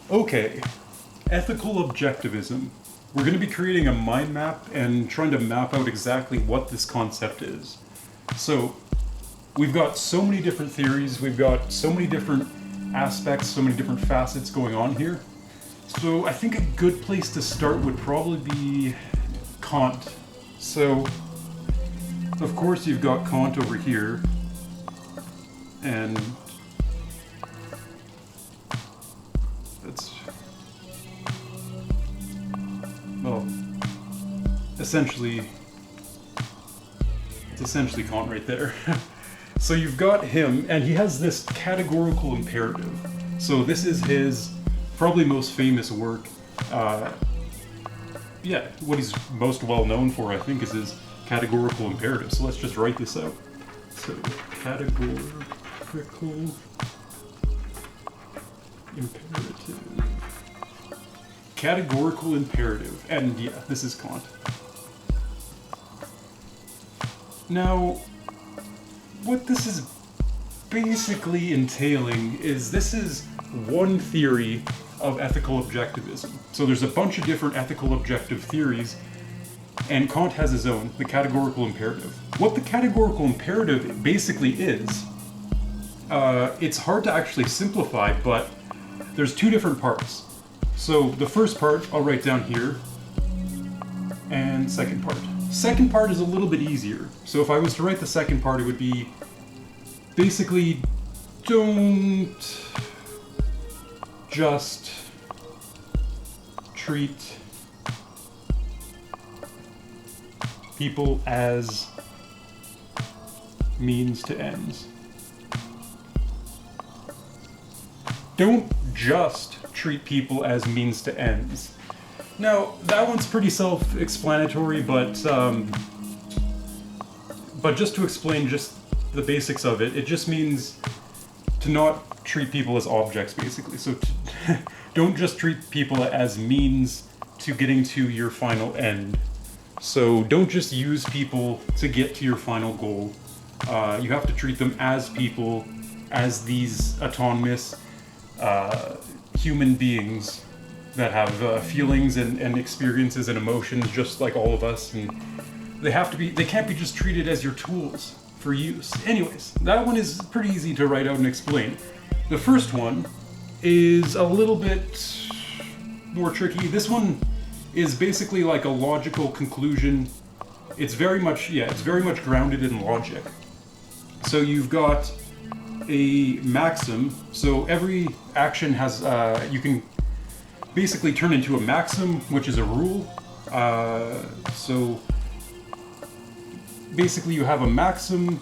Okay, ethical objectivism. We're going to be creating a mind map and trying to map out exactly what this concept is. So, we've got so many different theories, we've got so many different aspects, so many different facets going on here. So, I think a good place to start would probably be Kant. So, of course, you've got Kant over here, and that's, well, essentially, it's essentially Kant right there. So you've got him, and he has this categorical imperative. So this is his probably most famous work. What he's most well known for, I think, is his categorical imperative. So let's just write this out. So categorical imperative. Categorical imperative. And yeah, this is Kant. Now, what this is basically entailing is this is one theory of ethical objectivism. So there's a bunch of different ethical objective theories, and Kant has his own, the categorical imperative. What the categorical imperative basically is, it's hard to actually simplify, but there's two different parts. So the first part I'll write down here, and second part. Second part is a little bit easier. So if I was to write the second part, it would be basically don't just treat people as means to ends. Don't just treat people as means to ends. Now, that one's pretty self-explanatory, but just to explain just the basics of it, it just means to not treat people as objects, basically. So don't just treat people as means to getting to your final end. So don't just use people to get to your final goal. You have to treat them as people, as these autonomous human beings that have feelings and experiences and emotions just like all of us, and they can't be just treated as your tools for use. Anyways, that one is pretty easy to write out and explain. The first one is a little bit more tricky. This one is basically like a logical conclusion. It's very much grounded in logic. So you've got a maxim. So every action has, you can basically turn into a maxim, which is a rule. So basically you have a maxim,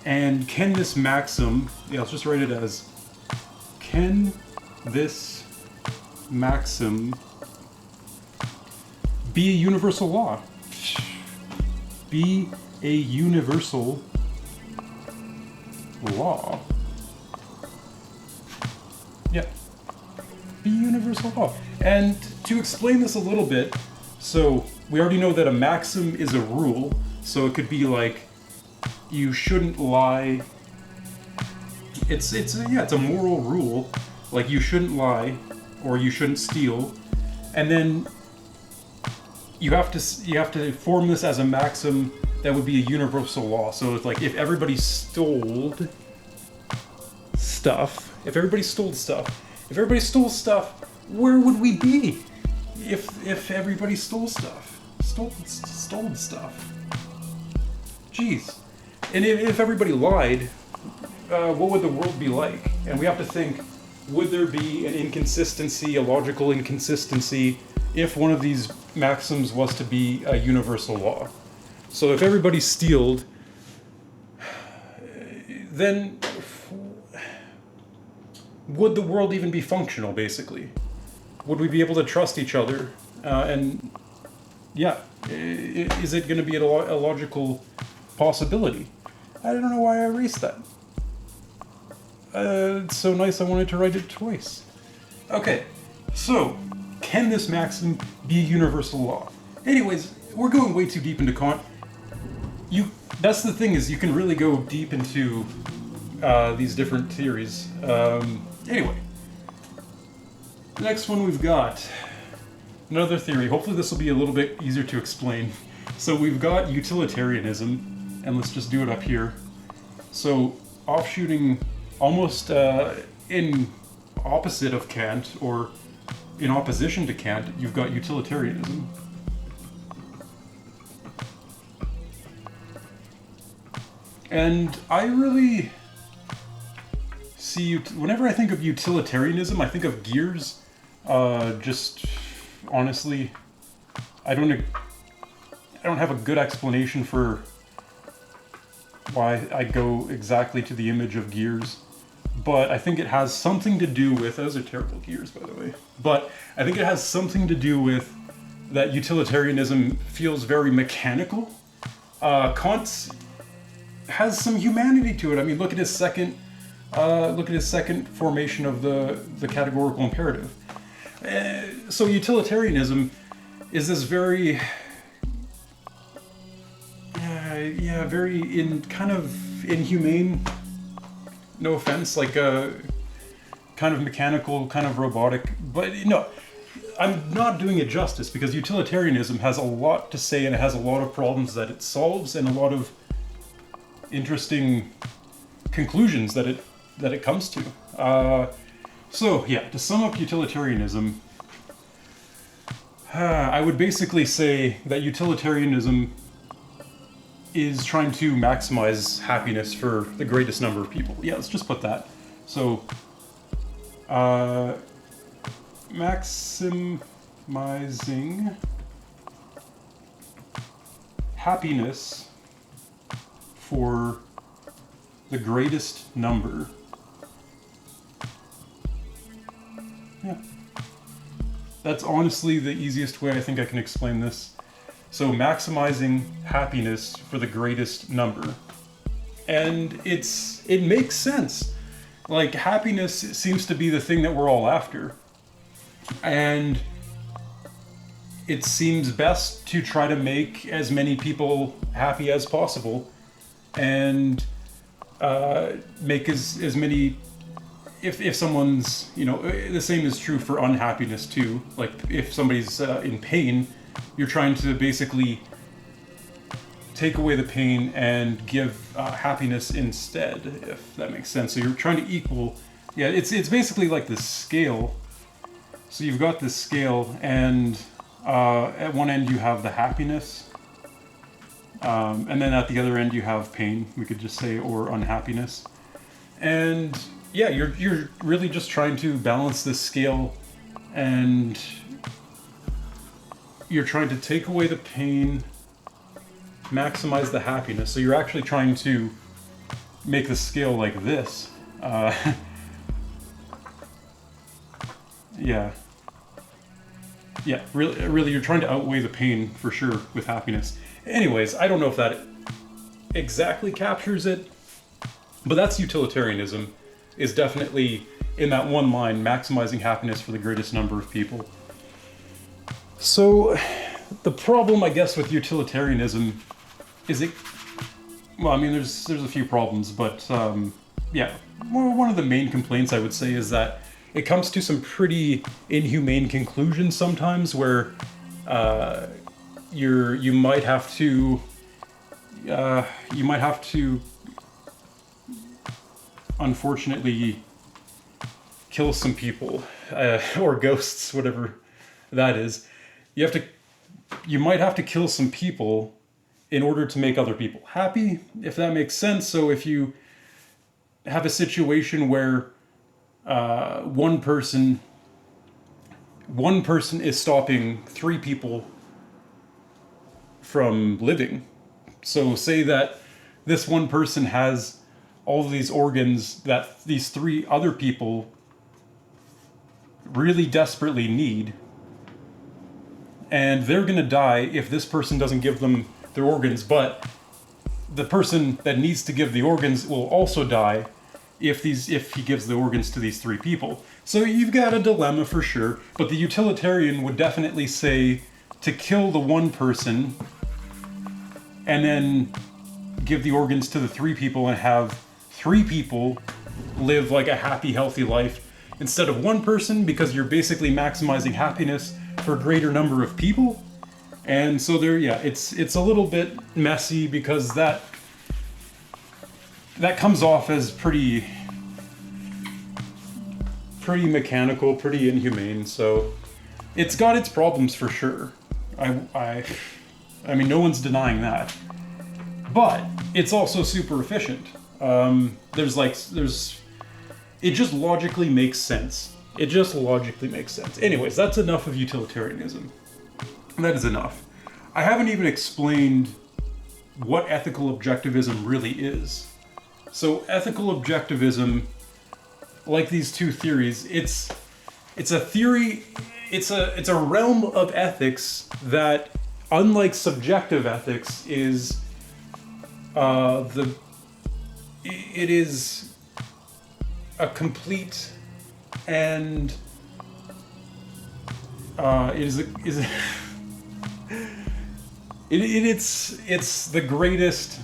and can this maxim, let's just write it as, can this maxim be a universal law? Be a universal law. Yeah. Be universal law. And to explain this a little bit, so we already know that a maxim is a rule, so it could be like, you shouldn't lie. It's a moral rule, like you shouldn't lie, or you shouldn't steal, and then you have to form this as a maxim that would be a universal law. So it's like if everybody stole stuff, where would we be if everybody stole stuff? Stole stuff. Jeez. And if everybody lied, what would the world be like? And we have to think, would there be an inconsistency, a logical inconsistency, if one of these maxims was to be a universal law? So if everybody stealed, then would the world even be functional, basically? Would we be able to trust each other? And yeah, is it going to be a logical possibility? I don't know why I erased that. It's so nice I wanted to write it twice. Okay, so can this maxim be a universal law? Anyways, we're going way too deep into Kant. That's the thing, is you can really go deep into these different theories. Anyway, the next one we've got another theory. Hopefully this will be a little bit easier to explain. So we've got utilitarianism, and let's just do it up here. So offshooting almost in opposite of Kant, or in opposition to Kant, you've got utilitarianism. And I really see, whenever I think of utilitarianism, I think of gears. Just honestly, I don't have a good explanation for why I go exactly to the image of gears, but I think it has something to do with, those are terrible gears by the way, but I think it has something to do with that utilitarianism feels very mechanical. Kant has some humanity to it. I mean, look at his second formation of the categorical imperative. So utilitarianism is this very, very kind of inhumane, no offense, like a kind of mechanical, kind of robotic, but no, I'm not doing it justice, because utilitarianism has a lot to say, and it has a lot of problems that it solves, and a lot of interesting conclusions that it comes to. So yeah, to sum up utilitarianism, I would basically say that utilitarianism is trying to maximize happiness for the greatest number of people. Yeah, let's just put that. So, maximizing happiness for the greatest number. Yeah. That's honestly the easiest way I think I can explain this. So maximizing happiness for the greatest number. And it makes sense. Like, happiness seems to be the thing that we're all after. And it seems best to try to make as many people happy as possible, and make as many, if someone's, the same is true for unhappiness too. Like, if somebody's in pain, you're trying to basically take away the pain and give happiness instead, if that makes sense. So you're trying to equal, it's basically like this scale. So you've got this scale, and at one end you have the happiness, and then at the other end you have pain, we could just say, or unhappiness. And yeah, you're really just trying to balance this scale, and you're trying to take away the pain, maximize the happiness. So you're actually trying to make the scale like this. Really, you're trying to outweigh the pain for sure with happiness. Anyways, I don't know if that exactly captures it, but that's utilitarianism, is definitely in that one line, maximizing happiness for the greatest number of people. So the problem, I guess, with utilitarianism is there's a few problems, but one of the main complaints I would say is that it comes to some pretty inhumane conclusions sometimes, where you might have to unfortunately kill some people, or ghosts, whatever that is. You might have to kill some people in order to make other people happy, if that makes sense. So if you have a situation where one person is stopping 3 people from living. So say that this one person has all of these organs that these 3 other people really desperately need, and they're gonna die if this person doesn't give them their organs, but the person that needs to give the organs will also die if he gives the organs to these 3 people. So you've got a dilemma for sure, but the utilitarian would definitely say to kill the one person and then give the organs to the 3 people and have 3 people live like a happy, healthy life instead of 1 person, because you're basically maximizing happiness for a greater number of people. And so there, yeah, it's a little bit messy, because that comes off as pretty mechanical, pretty inhumane. So it's got its problems for sure. I mean, no one's denying that. But it's also super efficient. It just logically makes sense. It just logically makes sense. Anyways, that's enough of utilitarianism. That is enough. I haven't even explained what ethical objectivism really is. So ethical objectivism, like these 2 theories, it's a theory, it's a realm of ethics that, unlike subjective ethics, is it is a complete and it's the greatest.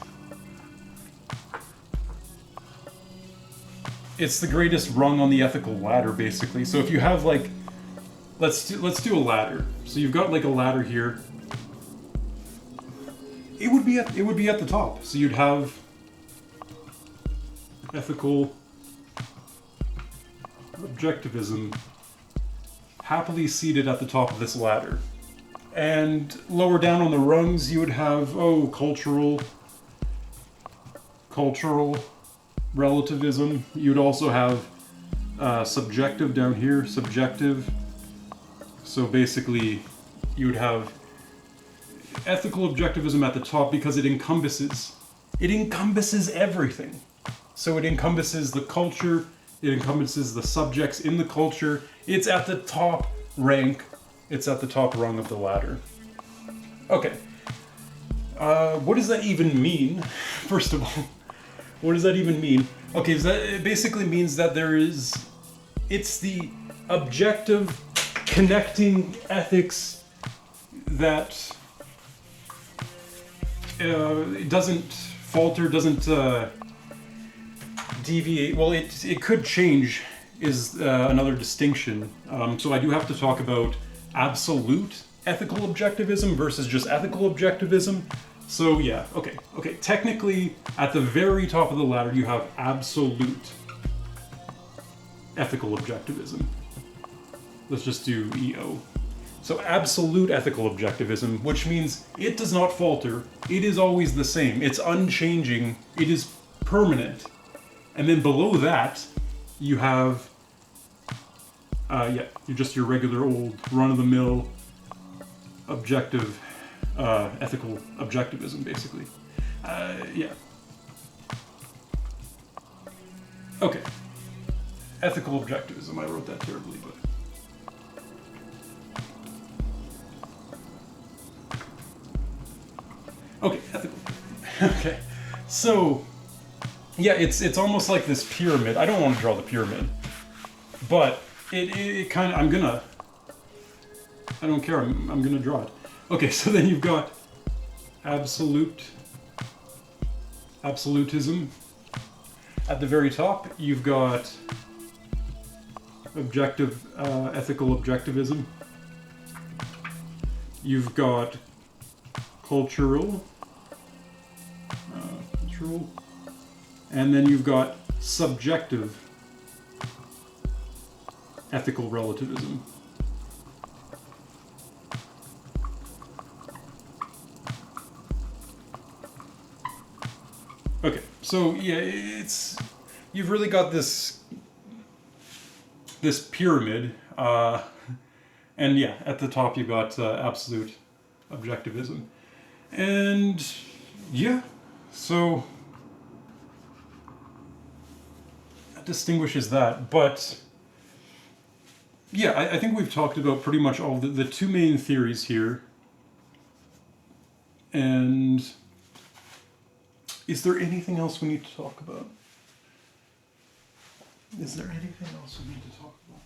It's the greatest rung on the ethical ladder, basically. So if you have like, let's do a ladder. So you've got like a ladder here. It would be at the top. So you'd have ethical objectivism happily seated at the top of this ladder. And lower down on the rungs, you would have, cultural relativism. You'd also have subjective down here, subjective. So basically, you would have ethical objectivism at the top, because it encompasses everything. So it encompasses the culture, it encompasses the subjects in the culture. It's at the top rank. It's at the top rung of the ladder. Okay. What does that even mean? First of all, what does that even mean? Okay, so it basically means that it's the objective connecting ethics that it doesn't falter, doesn't deviate. Well, it could change, is another distinction. So I do have to talk about absolute ethical objectivism versus just ethical objectivism. So yeah, okay. Technically, at the very top of the ladder, you have absolute ethical objectivism. Let's just do EO. So absolute ethical objectivism, which means it does not falter, it is always the same, it's unchanging, it is permanent. And then below that, you have, you're just your regular old run-of-the-mill objective, ethical objectivism, basically. Okay. Ethical objectivism, I wrote that terribly, but... Okay, ethical. Okay, so yeah, it's almost like this pyramid. I don't want to draw the pyramid, but it kind of, I don't care. I'm gonna draw it. Okay, so then you've got absolutism. At the very top, you've got ethical objectivism. You've got cultural, and then you've got subjective ethical relativism. Okay, so yeah, you've really got this pyramid, and yeah, at the top you've got absolute objectivism. And yeah, so that distinguishes that. But yeah, I think we've talked about pretty much all the 2 main theories here. And is there anything else we need to talk about? Is there anything else we need to talk about?